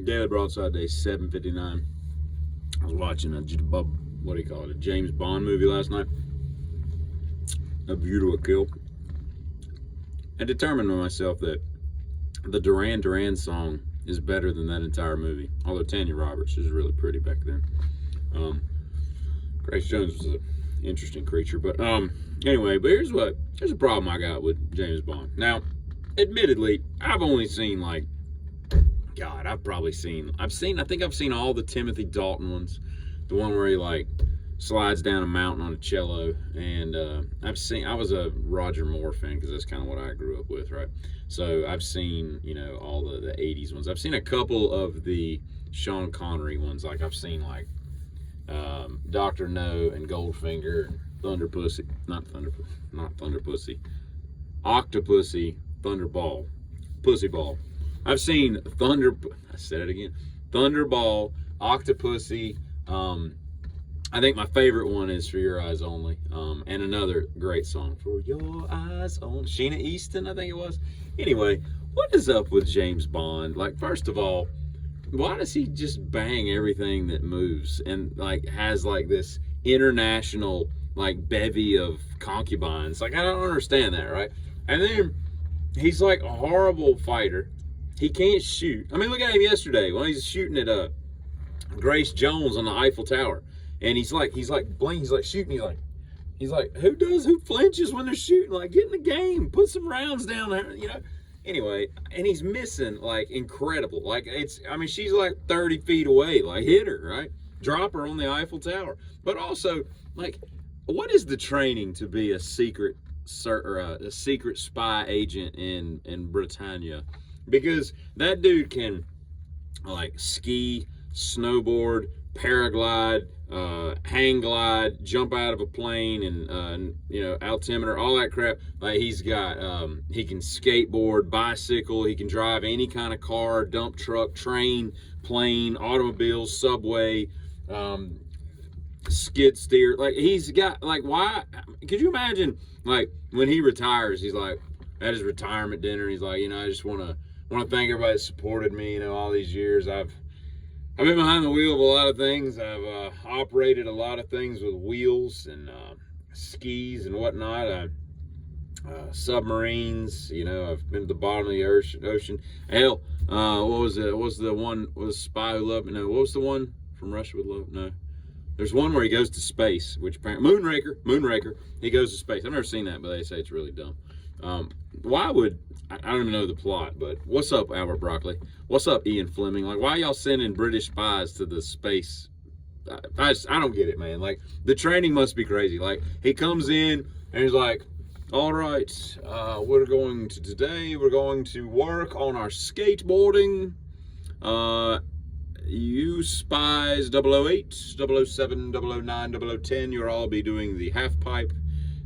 Daily Broadside Day 7:59. I was watching a James Bond movie last night. A View to a Kill. I determined with myself that the Duran Duran song is better than that entire movie. Although Tanya Roberts was really pretty back then. Grace Jones was an interesting creature. But anyway, here's a problem I got with James Bond. Now, admittedly, I've only seen I think I've seen all the Timothy Dalton ones. The one where he slides down a mountain on a cello, and I was a Roger Moore fan because that's kind of what I grew up with, right? So I've seen, all the 80s ones. I've seen a couple of the Sean Connery ones. I've seen Dr. No and Goldfinger and not Thunderpussy, Octopussy, Thunderball, Pussyball. I've seen I said it again, Thunderball, Octopussy. I think my favorite one is For Your Eyes Only, and another great song, For Your Eyes Only, Sheena Easton, I think it was. Anyway, what is up with James Bond? First of all, why does he just bang everything that moves and has this international bevy of concubines? I don't understand that, right? And then he's a horrible fighter. He can't shoot. I mean, look at him yesterday when he's shooting at Grace Jones on the Eiffel Tower, and he's shooting. He's like, who flinches when they're shooting? Get in the game, put some rounds down there, Anyway, and he's missing incredible. She's 30 feet away. Hit her, right? Drop her on the Eiffel Tower. But also, what is the training to be a secret spy agent in Britannia? Because that dude can ski, snowboard, paraglide, hang glide, jump out of a plane, and altimeter, all that crap. He's got he can skateboard, bicycle, he can drive any kind of car, dump truck, train, plane, automobile, subway, skid steer. He's got why could you imagine when he retires, he's at his retirement dinner, he's I just want to thank everybody that supported me, all these years. I've been behind the wheel of a lot of things. I've operated a lot of things with wheels and skis and whatnot. Submarines, I've been to the bottom of the ocean. Hell, what was it? What was the one? Was Spy Who Loved Me? No, what was the one from Russia with Love? No. There's one where he goes to space, Moonraker. He goes to space. I've never seen that, but they say it's really dumb. Why would I don't even know the plot, but what's up, Albert Broccoli? What's up, Ian Fleming? Why y'all sending British spies to the space? I don't get it, man. The training must be crazy. He comes in and he's all right, we're going to work on our skateboarding. You spies 008, 007, 009, 010, you'll all be doing the half pipe,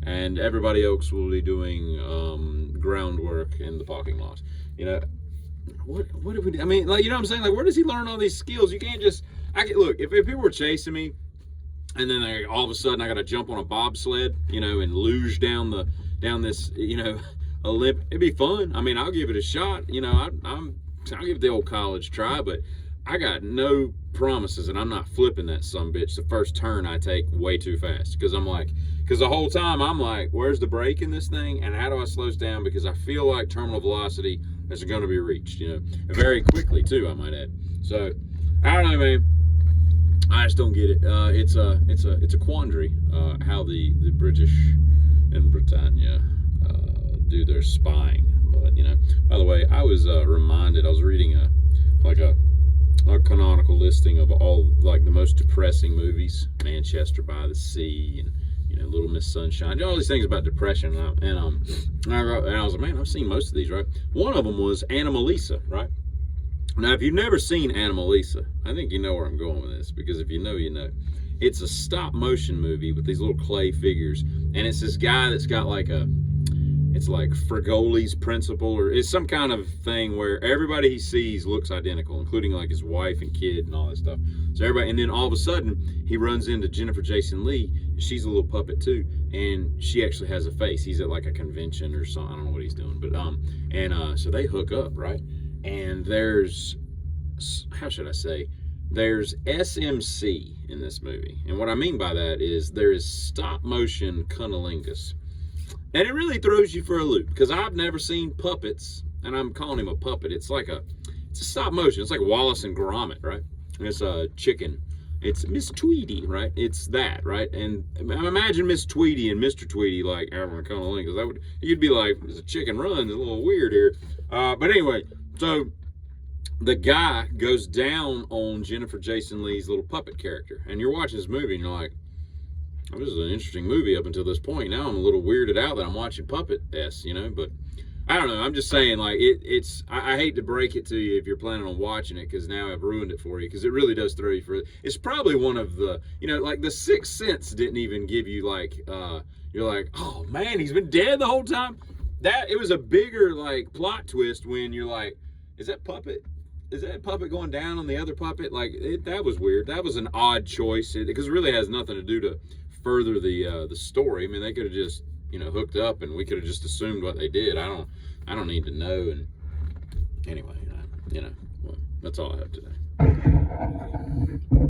and everybody else will be doing groundwork in the parking lot. What do we do? I mean, you know what I'm saying? Where does he learn all these skills? You can't just, look, if people were chasing me, and then all of a sudden I got to jump on a bobsled, and luge down this, Olymp, it'd be fun. I mean, I'll give it a shot. I'll give it the old college try, but I got no promises, and I'm not flipping that sumbitch the first turn I take way too fast. Because the whole time I'm where's the brake in this thing, and how do I slow down? Because I feel like terminal velocity is going to be reached, very quickly too, I might add. So I don't know, man. I just don't get it. It's a quandary how the British in Britannia do their spying. But by the way, I was reminded. I was reading a canonical listing of all the most depressing movies, Manchester by the Sea and Little Miss Sunshine, all these things about depression, and I was like, man, I've seen most of these, right? One of them was Anomalisa, right? Now, if you've never seen Anomalisa, I think you know where I'm going with this, because if you know, you know. It's a stop motion movie with these little clay figures, and it's this guy that's got it's like Frigoli's principle, or it's some kind of thing where everybody he sees looks identical, including his wife and kid and all that stuff. So everybody, and then all of a sudden he runs into Jennifer Jason Leigh, and she's a little puppet too, and she actually has a face. He's at a convention or something. I don't know what he's doing, but so they hook up, right? And there's how should I say, there's SMC in this movie. And what I mean by that is there is stop motion cunnilingus. And it really throws you for a loop because I've never seen puppets, and I'm calling him a puppet. It's a stop motion. It's like Wallace and Gromit, right? And it's a chicken. It's Miss Tweety, right? It's that, right? And imagine Miss Tweety and Mr. Tweety like having a cunnilingus. You'd be like, there's a chicken run. It's a little weird here. But anyway, so the guy goes down on Jennifer Jason Leigh's little puppet character. And you're watching this movie and you're like, oh, this is an interesting movie up until this point. Now I'm a little weirded out that I'm watching Puppet-S, but I don't know. I'm just saying, like, I hate to break it to you if you're planning on watching it, because now I've ruined it for you, because it really does throw you for it. It's probably one of the, like The Sixth Sense didn't even give you, like, you're like, oh, man, he's been dead the whole time. It was a bigger, like, plot twist when you're like, is that puppet going down on the other puppet? Like, that was weird. That was an odd choice, because it really has nothing to do to further the story. I mean, they could have just hooked up and we could have just assumed what they did. I don't need to know. And anyway, well, that's all I have today.